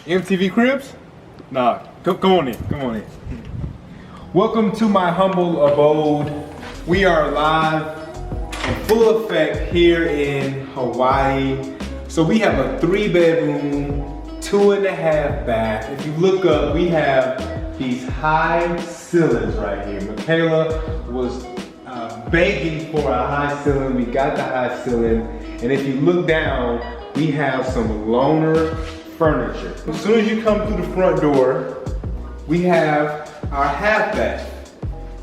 MTV Cribs? Nah, come on in, come on in. Welcome to my humble abode. We are live in full effect here in Hawaii. So we have a 3-bedroom, 2.5 bath. If you look up, we have these high ceilings right here. Michaela was begging for a high ceiling. We got the high ceiling. And if you look down, we have some loner furniture. As soon as you come through the front door, we have our half bath.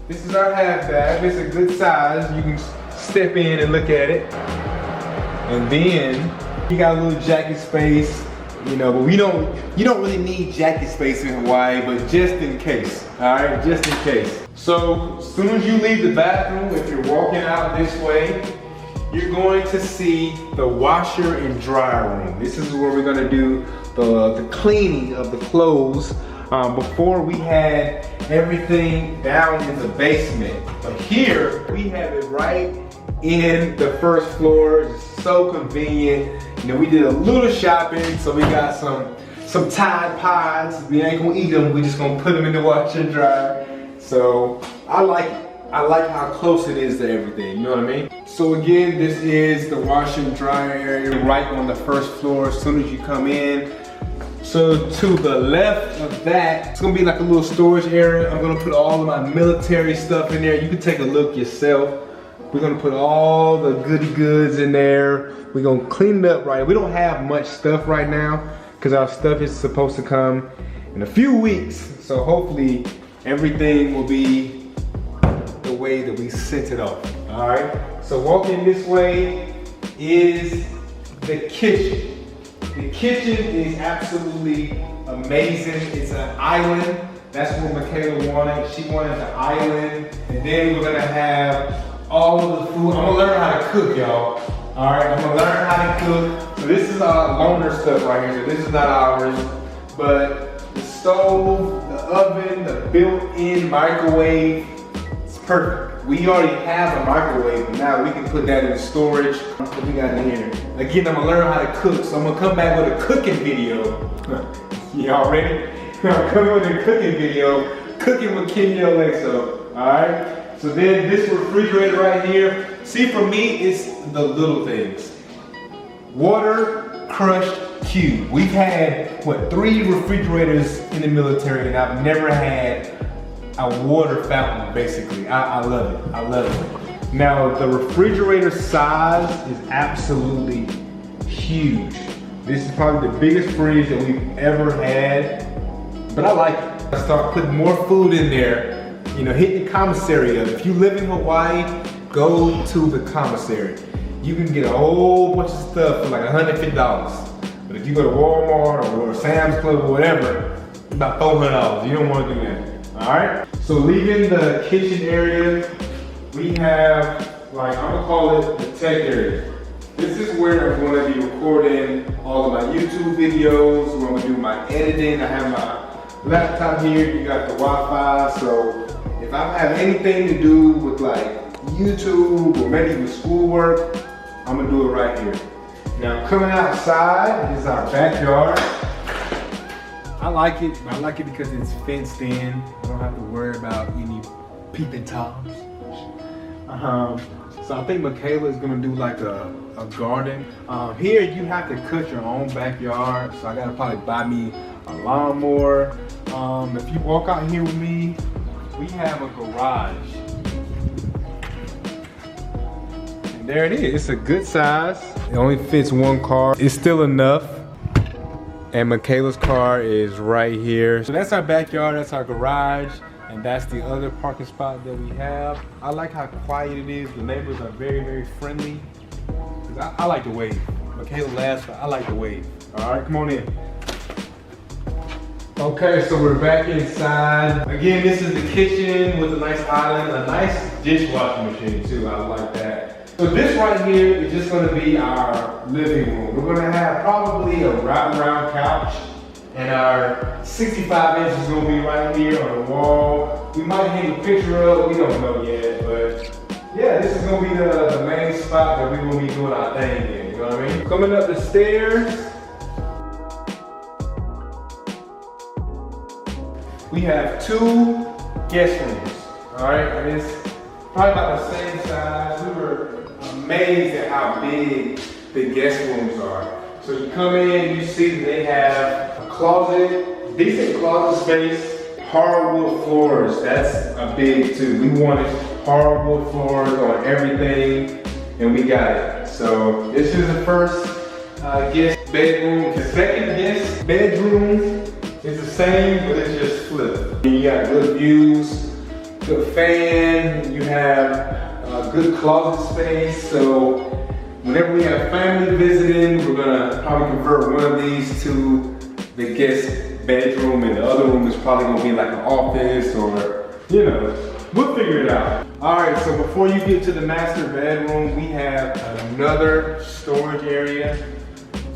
This is our half bath. It's a good size. You can step in and look at it. And then you got a little jacket space, you know, but you don't really need jacket space in Hawaii, but just in case, all right, just in case. So as soon as you leave the bathroom, if you're walking out this way, you're going to see the washer and dryer room. This is where we're gonna do the cleaning of the clothes. Before we had everything down in the basement. But here, we have it right in the first floor. It's so convenient. You know, we did a little shopping, so we got some Tide Pods. We ain't gonna eat them, we just gonna put them in the washer and dryer. So I like how close it is to everything, you know what I mean? So again, this is the washer and dryer area right on the first floor as soon as you come in. So to the left of that, it's gonna be like a little storage area. I'm gonna put all of my military stuff in there. You can take a look yourself. We're gonna put all the goody goods in there. We're gonna clean it up right. We don't have much stuff right now because our stuff is supposed to come in a few weeks. So hopefully everything will be the way that we sent it off, all right? So walking this way is the kitchen. The kitchen is absolutely amazing. It's an island. That's what Michaela wanted. She wanted the island. And then we're gonna have all of the food. I'm gonna learn how to cook, y'all. All right, I'm gonna learn how to cook. So this is our loaner stuff right here. So this is not ours, but the stove, the oven, the built-in microwave, it's perfect. We already have a microwave, but now we can put that in storage. What we got in here? Again, I'm gonna learn how to cook, so I'm gonna come back with a cooking video. Y'all ready? I'm coming with a cooking video, cooking with Kenny Alexo, all right? So then this refrigerator right here, see for me, it's the little things. Water crushed cube. We've had, what, 3 refrigerators in the military, and I've never had a water fountain, basically. I love it, I love it. Now, the refrigerator size is absolutely huge. This is probably the biggest fridge that we've ever had, but I like it. I start putting more food in there, you know, hit the commissary up. If you live in Hawaii, go to the commissary. You can get a whole bunch of stuff for like $150. But if you go to Walmart or Sam's Club or whatever, it's about $400. You don't want to do that. All right, so leaving the kitchen area, we have, like, I'm gonna call it the tech area. This is where I'm gonna be recording all of my YouTube videos, where I'm gonna do my editing. I have my laptop here, you got the Wi-Fi, so if I have anything to do with like YouTube or maybe with schoolwork, I'm gonna do it right here. Now coming outside is our backyard. I like it because it's fenced in. I don't have to worry about any peeping toms. So I think Michaela is gonna do like a garden. Here you have to cut your own backyard, so I gotta probably buy me a lawnmower. If you walk out here with me, we have a garage. And there it is, it's a good size. It only fits 1 car. It's still enough. And Michaela's car is right here. So that's our backyard, that's our garage, and that's the other parking spot that we have. I like how quiet it is. The neighbors are very, very friendly. I like the wave. Michaela laughs, but I like the wave. All right, come on in. Okay, so we're back inside. Again, this is the kitchen with a nice island, a nice dishwashing machine too. I like that. So this right here is just gonna be our living room. We're gonna have probably a wraparound couch, and our 65 inch is gonna be right here on the wall. We might hang a picture up, we don't know yet, but yeah, this is gonna be the main spot that we're gonna be doing our thing in, you know what I mean? Coming up the stairs, have 2 guest rooms. All right, and it's probably about the same size. We were amazed at how big the guest rooms are. So you come in, you see that they have a closet, decent closet space, hardwood floors. That's a big too. We wanted hardwood floors on everything, and we got it. So this is the first guest bedroom. The second guest bedroom is the same, but it's just flipped. You got good views, good fan, you have good closet space. So whenever we have family visiting, we're gonna probably convert one of these to the guest bedroom, and the other room is probably gonna be like an office, or, you know, we'll figure it out. All right, so before you get to the master bedroom, we have another storage area.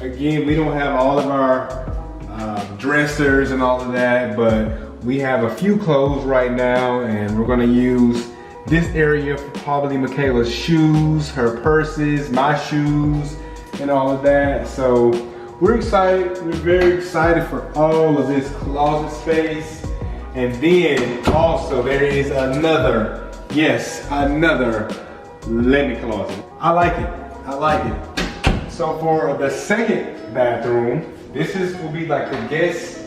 Again, we don't have all of our dressers and all of that, but we have a few clothes right now, and we're gonna use this area for probably Michaela's shoes, her purses, my shoes, and all of that. So we're excited, we're very excited for all of this closet space. And then also there is another, yes, another linen closet. I like it, I like it. So for the second bathroom, this will be like the guest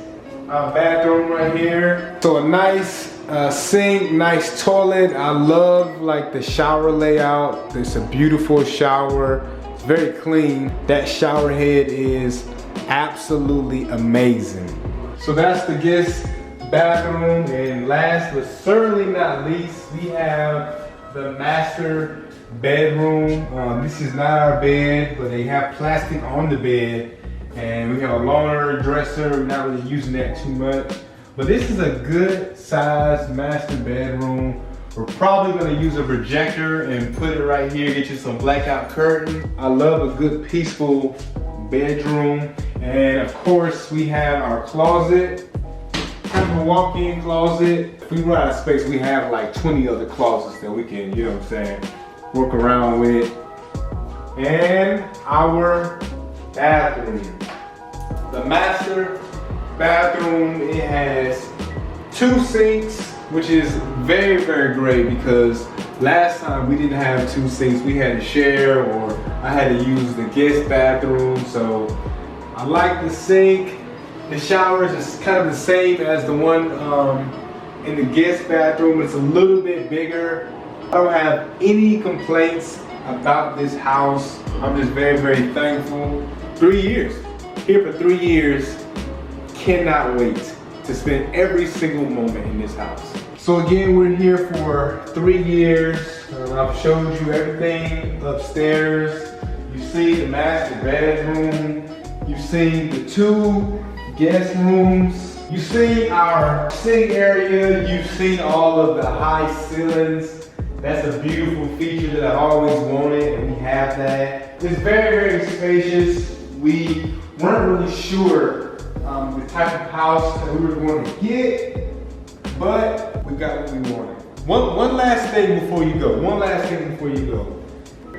bathroom right here. So a nice sink, nice toilet. I love like the shower layout. It's a beautiful shower. It's very clean. That shower head is absolutely amazing. So that's the guest bathroom. And last but certainly not least, we have the master bedroom. This is not our bed, but they have plastic on the bed. And we have a longer dresser. We're not really using that too much. But this is a good sized master bedroom. We're probably gonna use a projector and put it right here, get you some blackout curtains. I love a good peaceful bedroom. And of course, we have our closet, kind of a walk-in closet. If we run out of space, we have like 20 other closets that we can, you know what I'm saying, work around with. And our bathroom. The master bathroom, it has 2 sinks, which is very, very great, because last time we didn't have 2 sinks. We had to share, or I had to use the guest bathroom. So I like the sink. The showers is kind of the same as the one in the guest bathroom. It's a little bit bigger. I don't have any complaints about this house. I'm just very, very thankful. 3 years, here for 3 years. Cannot wait to spend every single moment in this house. So again, we're here for 3 years. I've showed you everything upstairs. You've seen the master bedroom. You've seen the 2 guest rooms. You've seen our sitting area. You've seen all of the high ceilings. That's a beautiful feature that I always wanted, and we have that. It's very, very spacious. We weren't really sure the type of house that we were going to get, but we got what we wanted. One last thing before you go. One last thing before you go.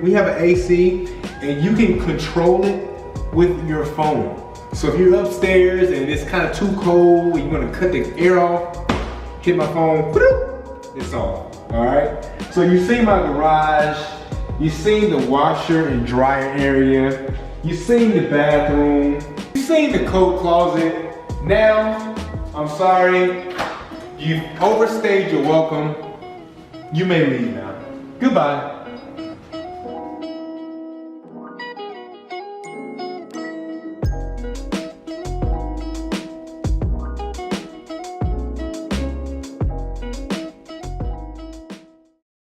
We have an AC, and you can control it with your phone. So if you're upstairs and it's kind of too cold, and you want to cut the air off, hit my phone, it's off. All right. So you see my garage. You seen the washer and dryer area. You seen the bathroom. You seen the coat closet. Now, I'm sorry, you've overstayed your welcome. You may leave now. Goodbye.